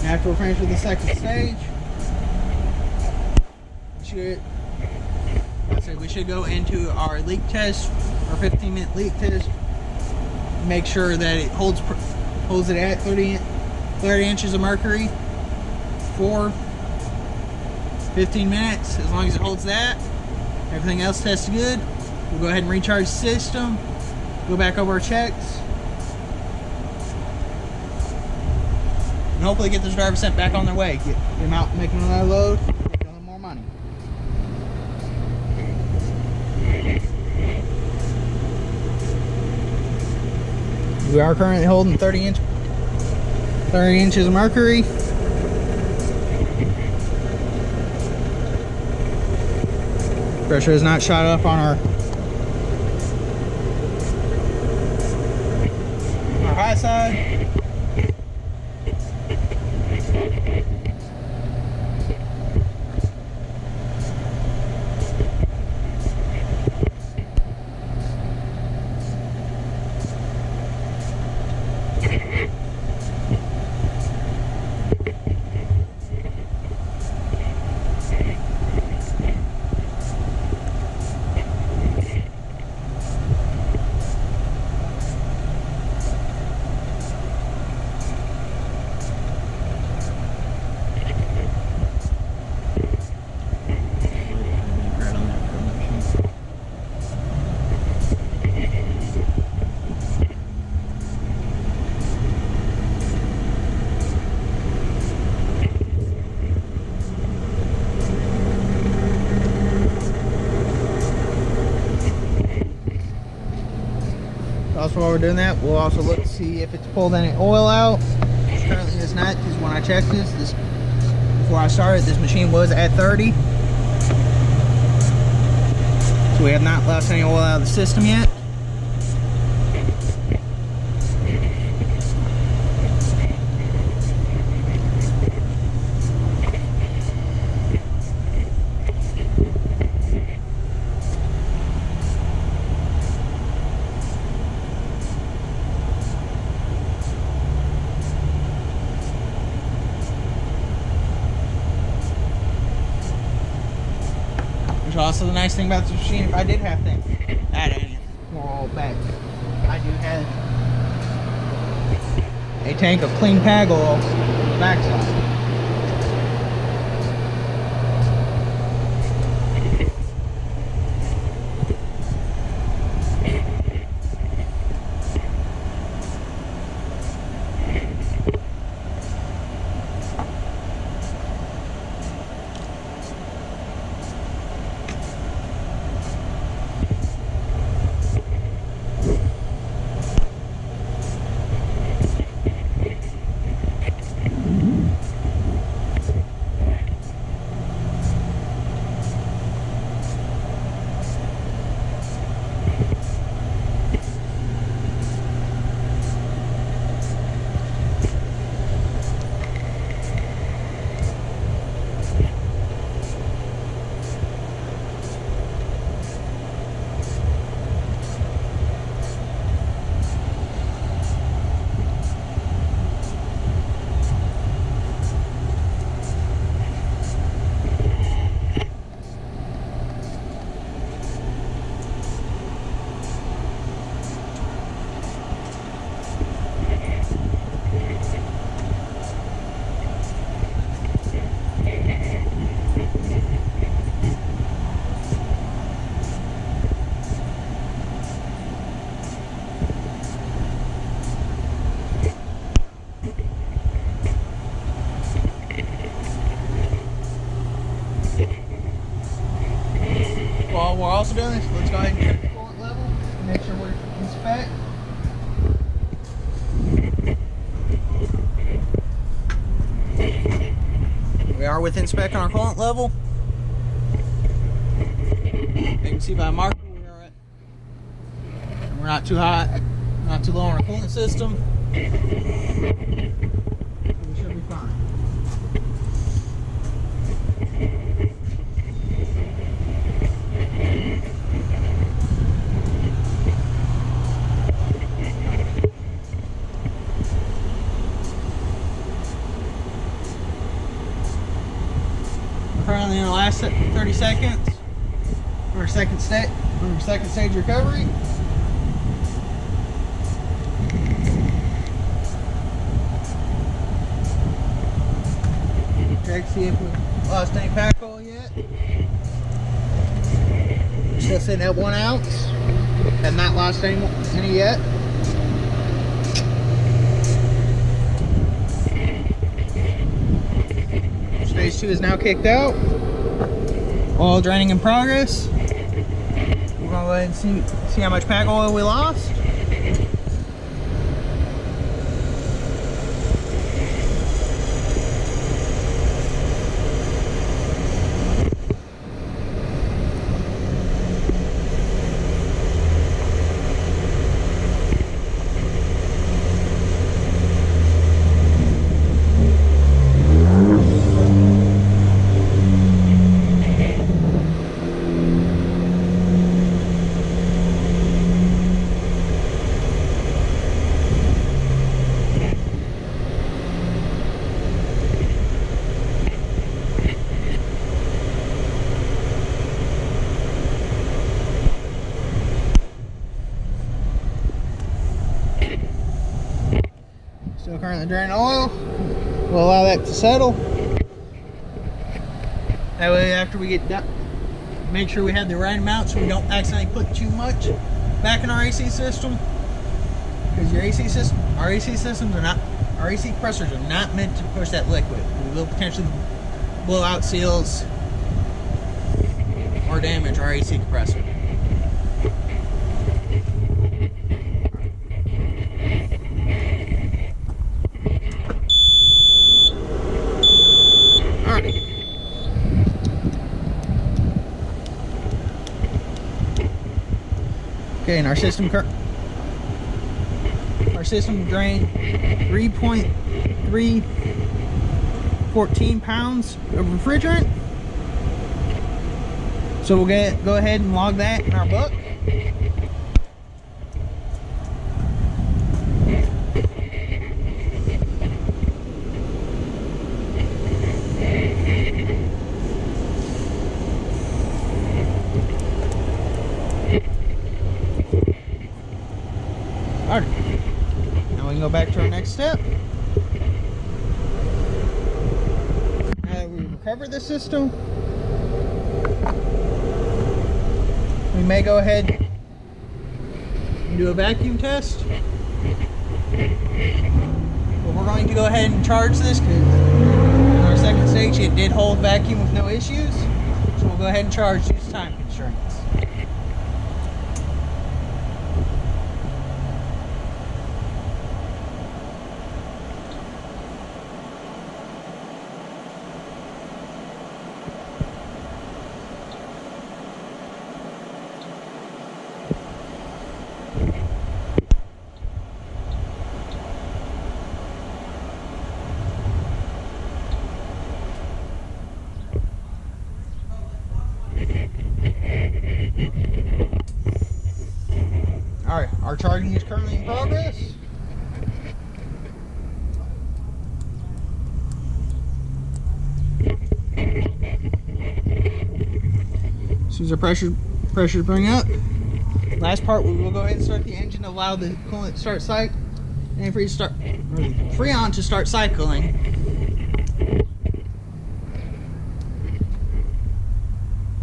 After we're finished with the second stage, we should go into our leak test, our 15-minute leak test. Make sure that it holds it at 30 inches of mercury for 15 minutes. As long as it holds that, everything else tests good. We'll go ahead and recharge the system, go back over our checks, and hopefully get this driver sent back on their way. Get them out, make them another load, get them more money. We are currently holding 30 inches of mercury. Pressure has not shot up on our high side. Also, while we're doing that, we'll also look to see if it's pulled any oil out. Currently it's not, because when I checked this before I started, this machine was at 30. So we have not lost any oil out of the system yet. Also, the nice thing about this machine, if I did have to add any more oil back, I do have a tank of clean PAG oil on the backside. While we're also doing this, let's go ahead and check the coolant level and make sure we're in spec. We are within spec on our coolant level. You can see by marker we're not too hot, not too low on our coolant system. We should be fine. currently in the last 30 seconds for second stage recovery. Check to see if we lost any pack oil yet. Still sitting at 1 ounce. Have not lost any yet. Stage 2 is now kicked out. Oil draining in progress. We're gonna go ahead and see how much pack oil we lost. Still currently draining oil. We'll allow that to settle. That way after we get done, make sure we have the right amount so we don't accidentally put too much back in our AC system. Because our AC compressors are not meant to push that liquid. We will potentially blow out seals or damage our AC compressor. Okay, and our system drained 3.314 pounds of refrigerant. So we'll go ahead and log that in our book. Alright, now we can go back to our next step. Now that we've recovered the system, we may go ahead and do a vacuum test. But we're going to go ahead and charge this because in our second stage it did hold vacuum with no issues. So we'll go ahead and charge due to time constraints. Alright, our charging is currently in progress. As soon as our pressure bring up, last part we will go ahead and start the engine to allow the coolant to start cycling, and Freon to start cycling.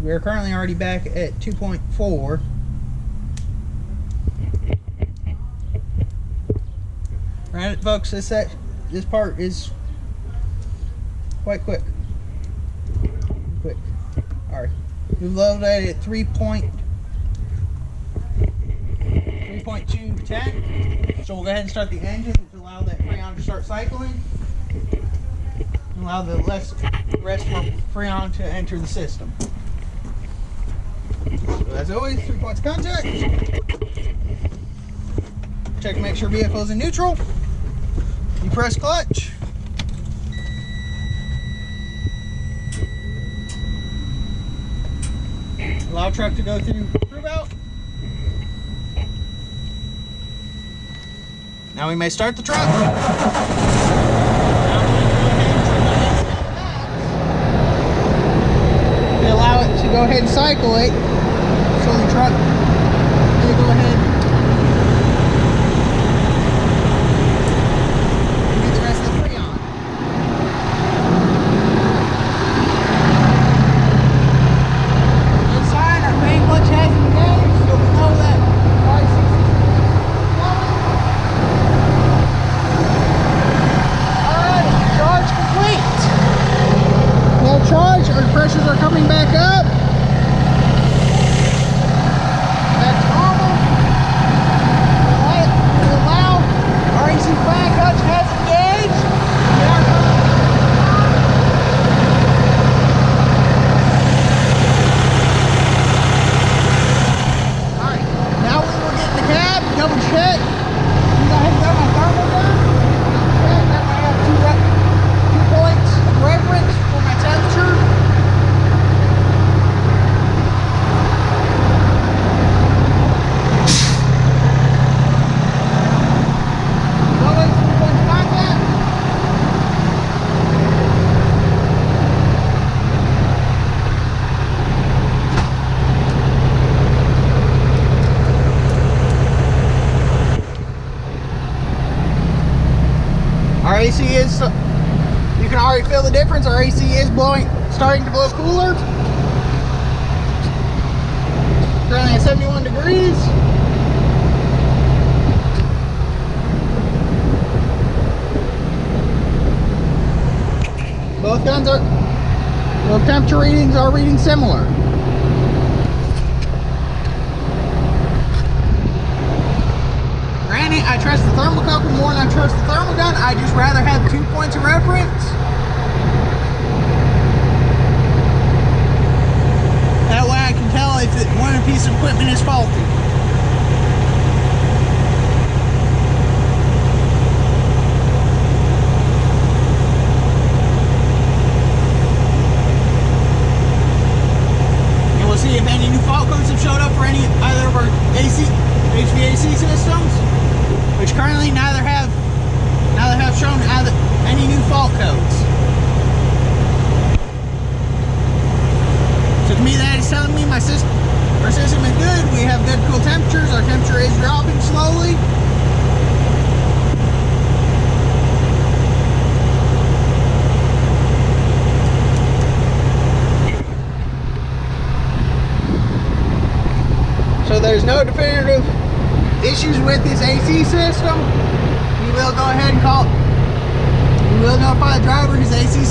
We are currently already back at 2.4. Right, folks, this part is quite quick. Alright, we've loaded at 3.210. So we'll go ahead and start the engine to allow that Freon to start cycling. And allow the rest of our Freon to enter the system. So as always, 3 points of contact. Check to make sure vehicle is in neutral. You press clutch. Allow truck to go through crew belt. Now we may start the truck. cycle it so the truck will go ahead and get the rest of the Freon. Inside, our main clutch has engaged, so we know that RAC charge, our pressures are coming back up. That's normal. We'll allow RAC flag clutch has engaged. We are coming. Alright, now we will get in the cab, double check. Go ahead and grab my thermal gun. Check that I have 2 points of reference for my temperature. Our AC is, you can already feel the difference. Our AC is starting to blow cooler. Currently at 71 degrees. Both temperature readings are reading similar. Granted, I trust the thermocouple more than I trust the thermal gun. I just rather have 2 points of reference. That way I can tell if one piece of equipment is faulty. And we'll see if any new fault codes have showed up for either of our HVAC systems, which currently neither have shown any new fault codes. So to me, that is telling me our system is good. We have good cool temperatures. Our temperature is dropping slowly. So there's no definitive issues with this AC system. We will go ahead and we will notify the driver his AC